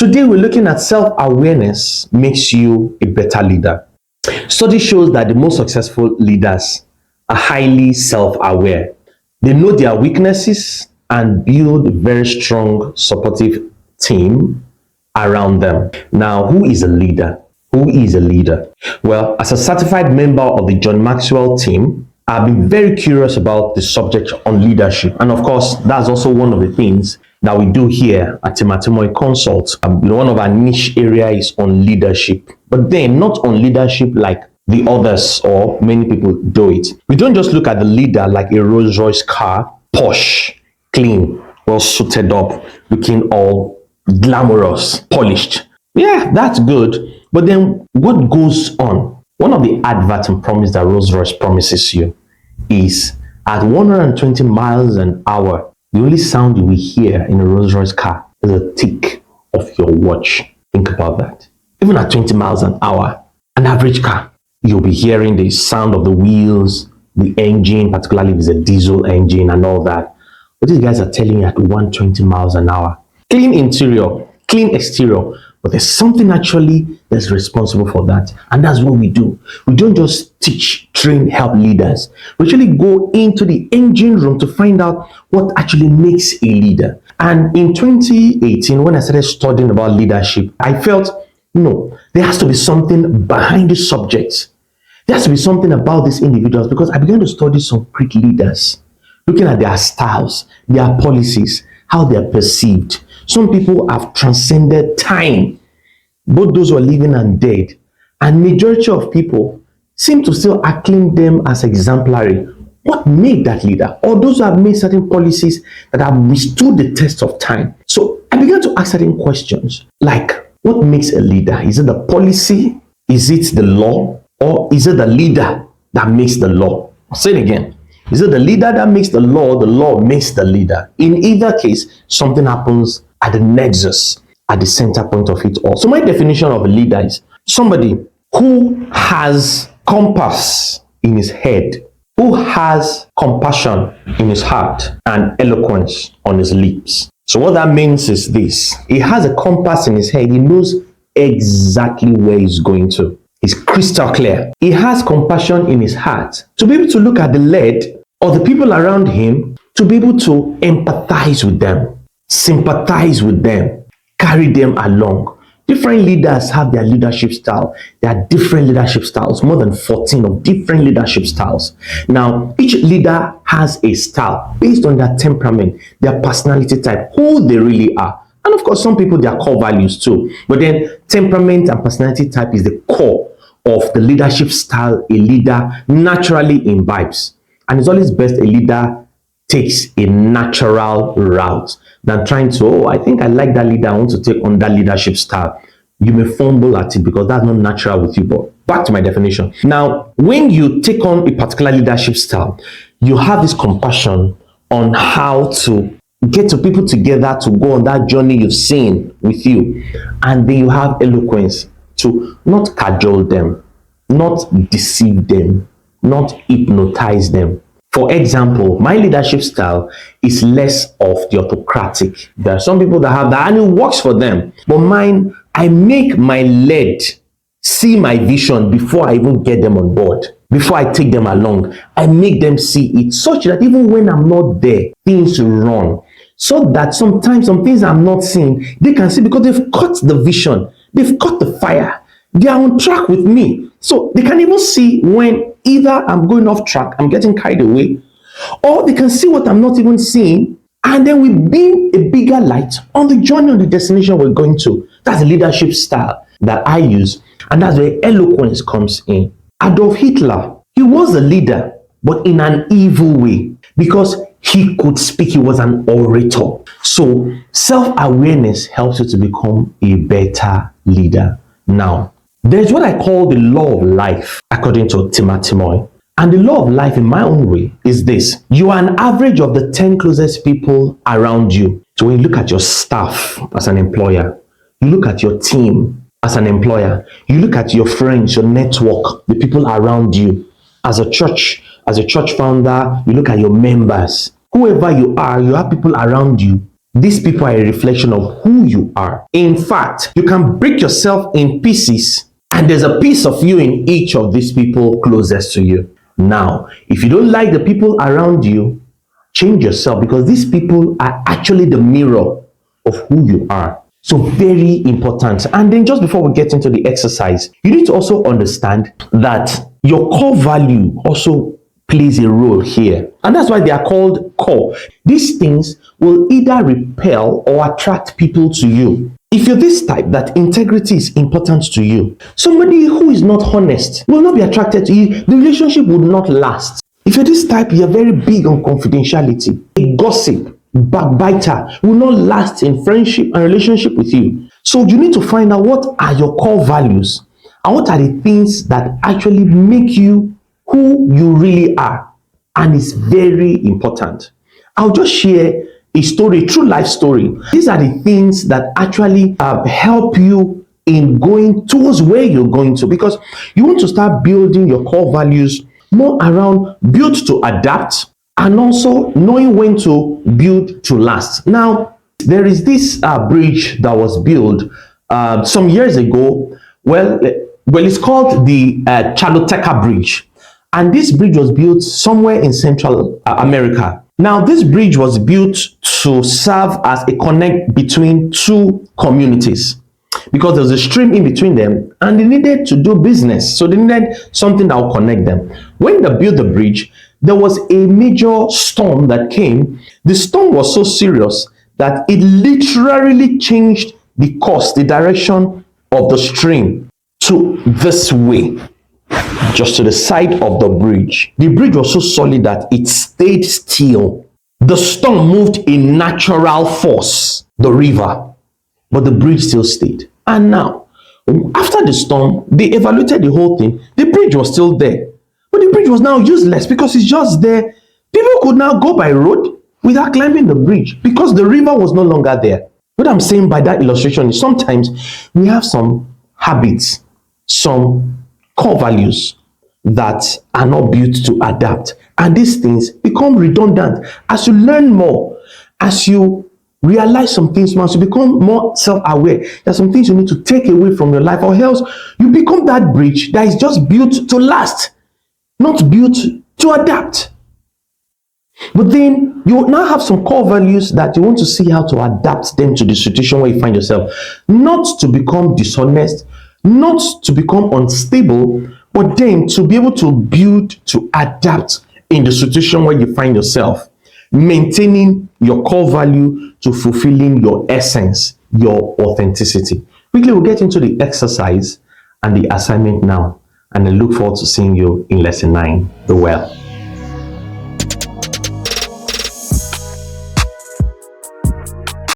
Today we're looking at self-awareness makes you a better leader. Study shows that the most successful leaders are highly self-aware. They know their weaknesses and build a very strong supportive team around them. Now, who is a leader? Who is a leader? Well, as a certified member of the John Maxwell Team, I've been very curious about the subject on leadership. And of course, that's also one of the things that we do here at Timatimoy Consult. One of our niche areas is on leadership, but then not on leadership like the others or many people do it. We don't just look at the leader like a Rolls Royce car, posh, clean, well suited up, looking all glamorous, polished. Yeah, that's good. But then what goes on? One of the adverts and promise that Rolls Royce promises you is at 120 miles an hour, the only sound you will hear in a Rolls Royce car is a tick of your watch. Think about that. Even at 20 miles an hour, an average car, you'll be hearing the sound of the wheels, the engine, particularly if it's a diesel engine and all that. But these guys are telling you at 120 miles an hour. Clean interior, clean exterior, but there's something actually that's responsible for that. And that's what we do. We don't just teach, train, help leaders. We actually go into the engine room to find out what actually makes a leader. And in 2018, when I started studying about leadership, I felt, no, there has to be something behind the subject. There has to be something about these individuals, because I began to study some great leaders, looking at their styles, their policies, how they are perceived. Some people have transcended time, both those who are living and dead, and majority of people seem to still acclaim them as exemplary. What made that leader? Or those who have made certain policies that have withstood the test of time. So I began to ask certain questions like, what makes a leader? Is it the policy? Is it the law? Or is it the leader that makes the law? I'll say it again. Is it the leader that makes the law makes the leader? In either case, something happens at the nexus, at the center point of it all. So my definition of a leader is somebody who has compass in his head, who has compassion in his heart, and eloquence on his lips. So what that means is this: he has a compass in his head. He knows exactly where he's going to. He's crystal clear. He has compassion in his heart to be able to look at the lead or the people around him, to be able to empathize with them, sympathize with them, carry them along. Different leaders have their leadership style. There are different leadership styles, more than 14 of different leadership styles. Now, each leader has a style based on their temperament, their personality type, who they really are. And of course, some people, their core values too. But then temperament and personality type is the core of the leadership style a leader naturally imbibes. And it's always best a leader takes a natural route than trying to, I think I like that leader, I want to take on that leadership style. You may fumble at it because that's not natural with you. But back to my definition. Now, when you take on a particular leadership style, you have this compassion on how to get to people together to go on that journey you've seen with you. And then you have eloquence to not cajole them, not deceive them, not hypnotize them. For example, my leadership style is less of the autocratic. There are some people that have that and it works for them. But mine, I make my lead see my vision before I even get them on board. Before I take them along, I make them see it such that even when I'm not there, things run. So that sometimes some things I'm not seeing, they can see because they've caught the vision. They've caught the fire. They are on track with me. So they can even see when either I'm going off track, I'm getting carried away, or they can see what I'm not even seeing, and then we beam a bigger light on the journey, on the destination we're going to. That's the leadership style that I use, and that's where eloquence comes in. Adolf Hitler, he was a leader, but in an evil way, because he could speak. He was an orator. So self-awareness helps you to become a better leader. Now, there's what I call the law of life, according to Timatimoy. And the law of life in my own way is this: you are an average of the 10 closest people around you. So when you look at your staff as an employer, you look at your team as an employer, you look at your friends, your network, the people around you. As a church founder, you look at your members. Whoever you are, you have people around you These people are a reflection of who you are. In fact, you can break yourself in pieces, and there's a piece of you in each of these people closest to you. Now, if you don't like the people around you, change yourself, because these people are actually the mirror of who you are. So very important. And then just before we get into the exercise, you need to also understand that your core value also plays a role here. And that's why they are called core. These things will either repel or attract people to you. If you're this type that integrity is important to you, somebody who is not honest will not be attracted to you. The relationship will not last. If you're this type, you're very big on confidentiality. A gossip, backbiter will not last in friendship and relationship with you. So you need to find out what are your core values and what are the things that actually make you who you really are. And it's very important. I'll just share a story, true life story. These are the things that actually help you in going towards where you're going to, because you want to start building your core values more around built to adapt, and also knowing when to build to last. Now, there is this bridge that was built some years ago. Well, it's called the Chaloteca Bridge. And this bridge was built somewhere in Central America. Now, this bridge was built to serve as a connect between two communities, because there was a stream in between them and they needed to do business. So they needed something that would connect them. When they built the bridge, there was a major storm that came. The storm was so serious that it literally changed the course, the direction of the stream to this way, just to the side of the bridge. The bridge was so solid that it stayed still. The storm moved a natural force, the river, but the bridge still stayed. And now, after the storm, they evaluated the whole thing. The bridge was still there, but the bridge was now useless because it's just there. People could now go by road without climbing the bridge because the river was no longer there. What I'm saying by that illustration is sometimes we have some habits, some core values that are not built to adapt, and these things become redundant. As you learn more, as you realize some things more, as you become more self-aware, there's some things you need to take away from your life, or else you become that bridge that is just built to last, not built to adapt. But then you now have some core values that you want to see how to adapt them to the situation where you find yourself, not to become dishonest, not to become unstable, but then to be able to build, to adapt in the situation where you find yourself, maintaining your core value to fulfilling your essence, your authenticity. Quickly, we'll get into the exercise and the assignment now, and I look forward to seeing you in lesson 9. Be well.